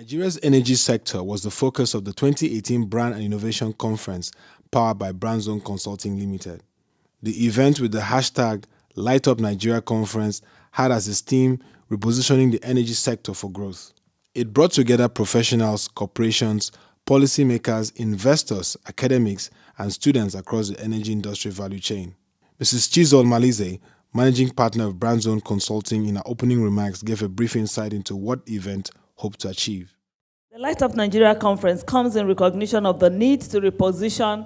Nigeria's energy sector was the focus of the 2018 Brand and Innovation Conference powered by Brandzone Consulting Limited. The event with the hashtag #LightUpNigeria Conference had as its theme Repositioning the Energy Sector for Growth. It brought together professionals, corporations, policymakers, investors, academics, and students across the energy industry value chain. Mrs. Chizol Malize, managing partner of Brandzone Consulting, in her opening remarks gave a brief insight into what the event hoped to achieve. The Light Up Nigeria Conference comes in recognition of the need to reposition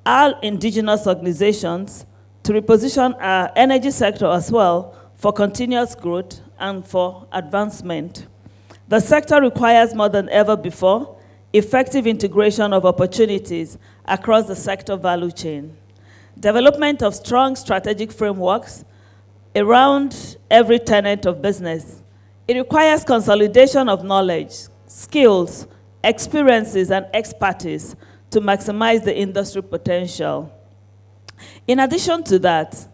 our indigenous organizations, to reposition our energy sector as well for continuous growth and for advancement. The sector requires more than ever before effective integration of opportunities across the sector value chain, development of strong strategic frameworks around every tenet of business. It requires consolidation of knowledge, skills, experiences, and expertise to maximize the industry potential. In addition to that,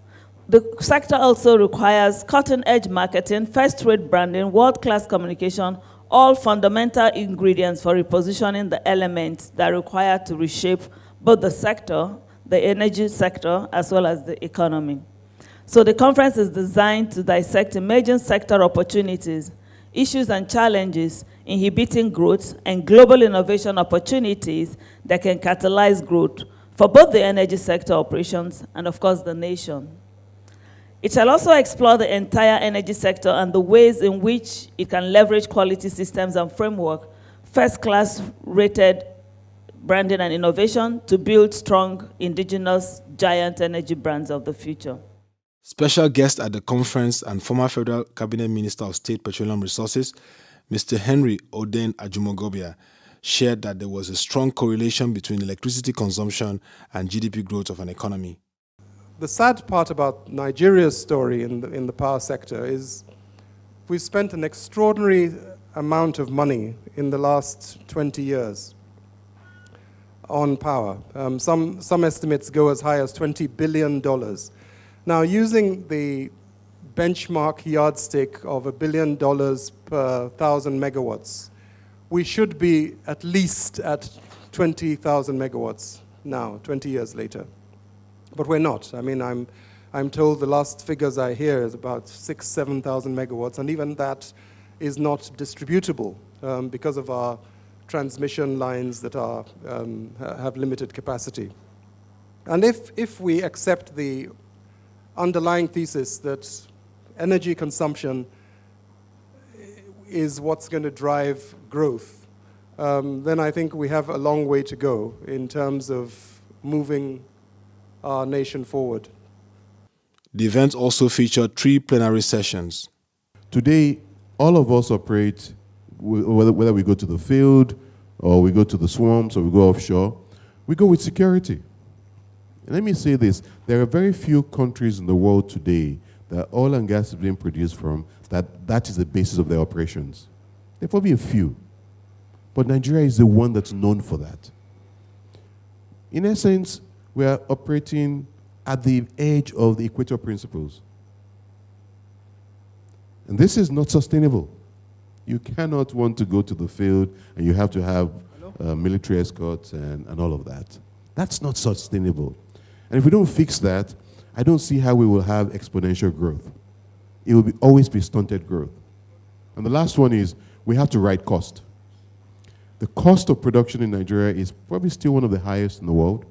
the sector also requires cutting-edge marketing, first-rate branding, world-class communication, all fundamental ingredients for repositioning the elements that are required to reshape both the sector, the energy sector, as well as the economy. So the conference is designed to dissect emerging sector opportunities, issues and challenges inhibiting growth, and global innovation opportunities that can catalyze growth for both the energy sector operations and, of course, the nation. It shall also explore the entire energy sector and the ways in which it can leverage quality systems and framework, first-class rated branding and innovation to build strong indigenous giant energy brands of the future. Special guest at the conference and former Federal Cabinet Minister of State Petroleum Resources, Mr. Henry Oden Ajumogobia, shared that there was a strong correlation between electricity consumption and GDP growth of an economy. The sad part about Nigeria's story in the power sector is we've spent an extraordinary amount of money in the last 20 years on power. Some estimates go as high as $20 billion. Now, using the benchmark yardstick of $1 billion per 1,000 megawatts, we should be at least at 20,000 megawatts now, 20 years later. But we're not. I mean, I'm told the last figures I hear is about 6,000, 7,000 megawatts, and even that is not distributable because of our transmission lines that have limited capacity. And if we accept the underlying thesis that energy consumption is what's going to drive growth, then I think we have a long way to go in terms of moving our nation forward. The event also featured 3 plenary sessions. Today, all of us operate, whether we go to the field, or we go to the swamps, or we go offshore, we go with security. And let me say this, there are very few countries in the world today that oil and gas is being produced from, that is the basis of their operations. There are probably a few. But Nigeria is the one that's known for that. In essence, we are operating at the edge of the Equator Principles. And this is not sustainable. You cannot want to go to the field and you have to have military escorts and all of that. That's not sustainable. And if we don't fix that, I don't see how we will have exponential growth. It will always be stunted growth. And the last one is we have to right cost. The cost of production in Nigeria is probably still one of the highest in the world.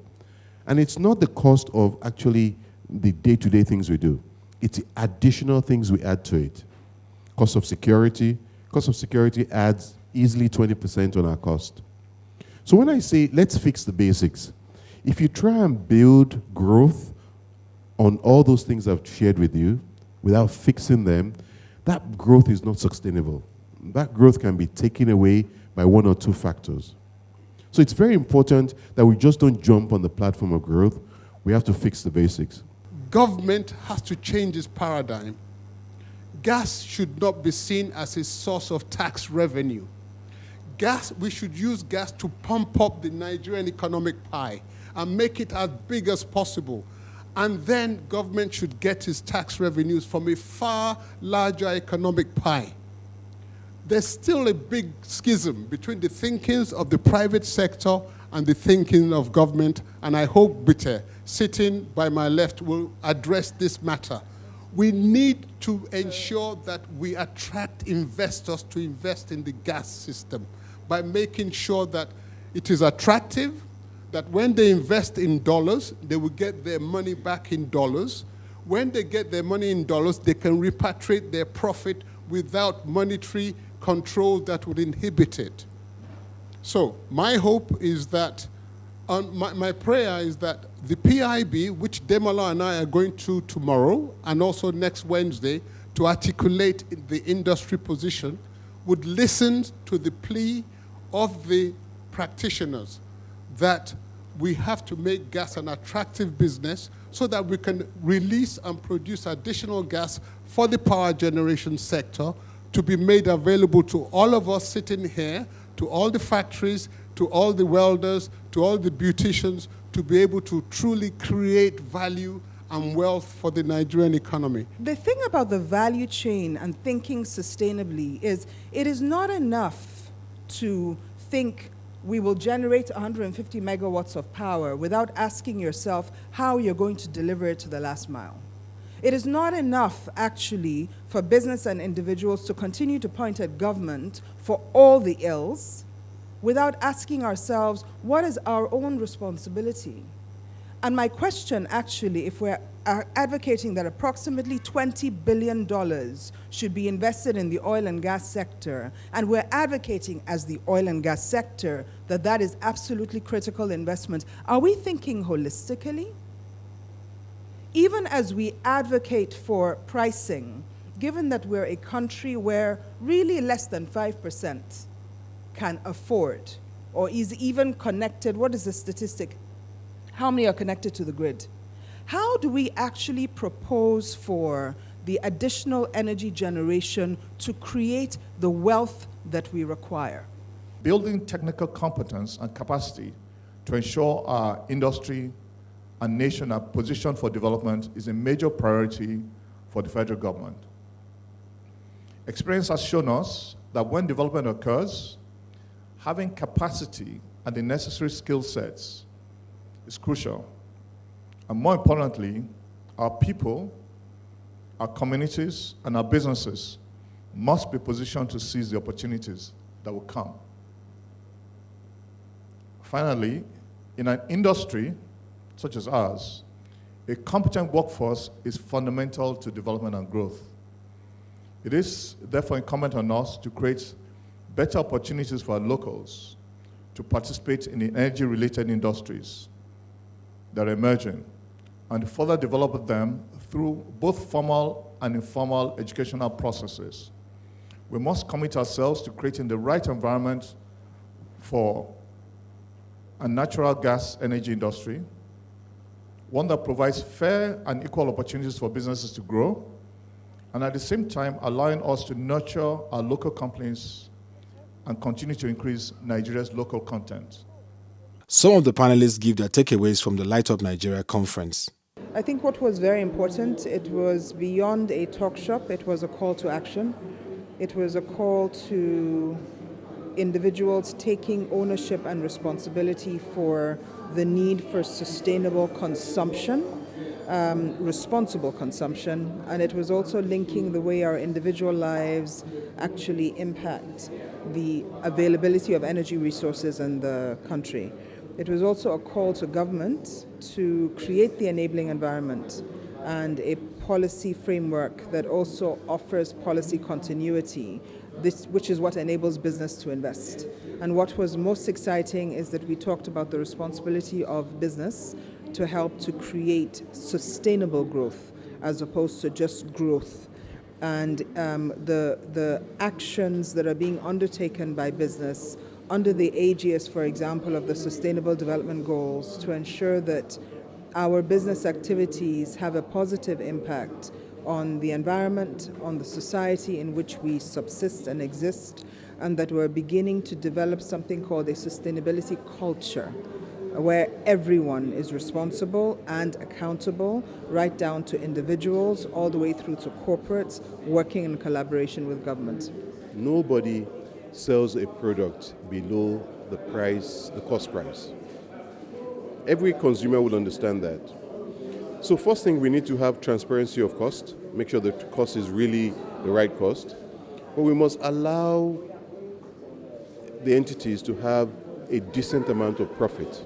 And it's not the cost of actually the day-to-day things we do. It's the additional things we add to it. Cost of security. Cost of security adds easily 20% on our cost. So when I say let's fix the basics, if you try and build growth on all those things I've shared with you without fixing them, that growth is not sustainable. That growth can be taken away by 1 or 2 factors. So it's very important that we just don't jump on the platform of growth. We have to fix the basics. Government has to change its paradigm. Gas should not be seen as a source of tax revenue. We should use gas to pump up the Nigerian economic pie and make it as big as possible. And then government should get its tax revenues from a far larger economic pie. there's still a big schism between the thinkings of the private sector and the thinking of government, and I hope Bitte, sitting by my left, will address this matter. We need to ensure that we attract investors to invest in the gas system by making sure that it is attractive, that when they invest in dollars, they will get their money back in dollars. When they get their money in dollars, they can repatriate their profit without monetary control that would inhibit it. So my hope is that, my prayer is that the PIB, which Demola and I are going to tomorrow and also next Wednesday to articulate the industry position, would listen to the plea of the practitioners that we have to make gas an attractive business so that we can release and produce additional gas for the power generation sector to be made available to all of us sitting here, to all the factories, to all the welders, to all the beauticians, to be able to truly create value and wealth for the Nigerian economy. The thing about the value chain and thinking sustainably is it is not enough to think we will generate 150 megawatts of power without asking yourself how you're going to deliver it to the last mile. It is not enough, actually, for business and individuals to continue to point at government for all the ills without asking ourselves, what is our own responsibility? And my question, actually, if we're advocating that approximately $20 billion should be invested in the oil and gas sector, and we're advocating as the oil and gas sector that that is absolutely critical investment, are we thinking holistically? Even as we advocate for pricing, given that we're a country where really less than 5% can afford or is even connected, what is the statistic? How many are connected to the grid? How do we actually propose for the additional energy generation to create the wealth that we require? Building technical competence and capacity to ensure our industry and nation are positioned for development is a major priority for the federal government. Experience has shown us that when development occurs, having capacity and the necessary skill sets is crucial. And more importantly, our people, our communities, and our businesses must be positioned to seize the opportunities that will come. Finally, in an industry such as ours, a competent workforce is fundamental to development and growth. It is therefore incumbent on us to create better opportunities for our locals to participate in the energy-related industries that are emerging and to further develop them through both formal and informal educational processes. We must commit ourselves to creating the right environment for a natural gas energy industry, one that provides fair and equal opportunities for businesses to grow, and at the same time allowing us to nurture our local companies and continue to increase Nigeria's local content. Some of the panelists give their takeaways from the Light Up Nigeria conference. I think what was very important, it was beyond a talk shop, it was a call to action. It was a call to individuals taking ownership and responsibility for the need for sustainable consumption, responsible consumption, and it was also linking the way our individual lives actually impact the availability of energy resources in the country. It was also a call to government to create the enabling environment and a policy framework that also offers policy continuity, which is what enables business to invest. And what was most exciting is that we talked about the responsibility of business to help to create sustainable growth as opposed to just growth. And the actions that are being undertaken by business under the aegis, for example, of the Sustainable Development Goals to ensure that our business activities have a positive impact on the environment, on the society in which we subsist and exist, and that we're beginning to develop something called a sustainability culture, where everyone is responsible and accountable, right down to individuals, all the way through to corporates, working in collaboration with government. Nobody sells a product below the price, the cost price. Every consumer will understand that. So first thing, we need to have transparency of cost, make sure the cost is really the right cost. But we must allow the entities to have a decent amount of profit.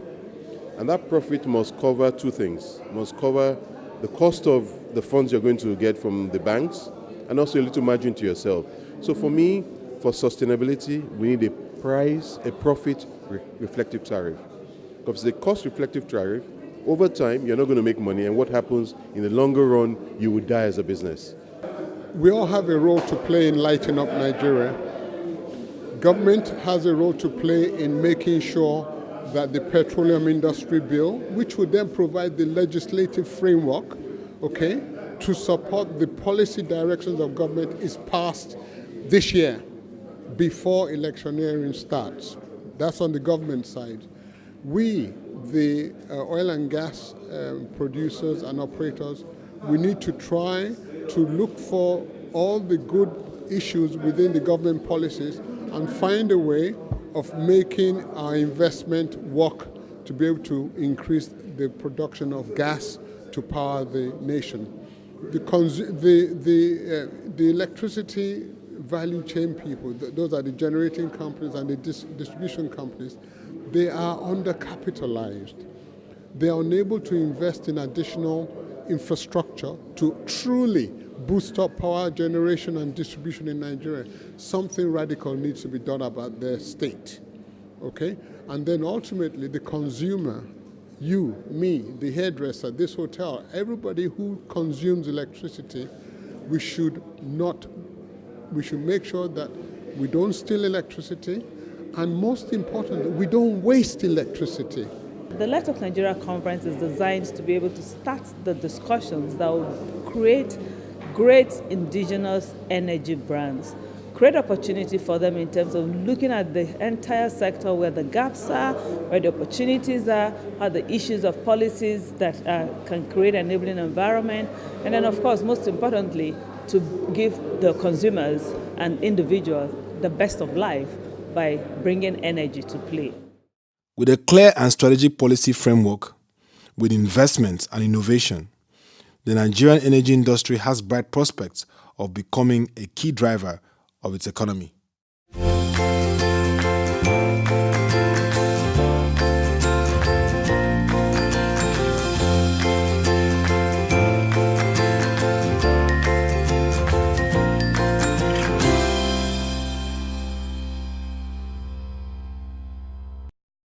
And that profit must cover two things. It must cover the cost of the funds you're going to get from the banks and also a little margin to yourself. So for me, for sustainability, we need a profit reflective tariff. Because the cost reflective tariff, over time, you're not going to make money, and what happens in the longer run, you will die as a business. We all have a role to play in lighting up Nigeria. Government has a role to play in making sure that the petroleum industry bill, which would then provide the legislative framework, okay, to support the policy directions of government, is passed this year before electioneering starts. That's on the government side. We, the oil and gas producers and operators, we need to try to look for all the good issues within the government policies and find a way of making our investment work to be able to increase the production of gas to power the nation. The electricity value chain people, those are the generating companies and the distribution companies, they are undercapitalized. They are unable to invest in additional infrastructure to truly boost up power generation and distribution in Nigeria. Something radical needs to be done about their state, okay? And then ultimately the consumer, you, me, the hairdresser, this hotel, everybody who consumes electricity, we should make sure that we don't steal electricity, and most importantly, we don't waste electricity. The Light Up Nigeria conference is designed to be able to start the discussions that will create great indigenous energy brands, create opportunity for them in terms of looking at the entire sector, where the gaps are, where the opportunities are, how the issues of policies that can create an enabling environment, and then of course, most importantly, to give the consumers and individuals the best of life by bringing energy to play. With a clear and strategic policy framework, with investment and innovation, the Nigerian energy industry has bright prospects of becoming a key driver of its economy.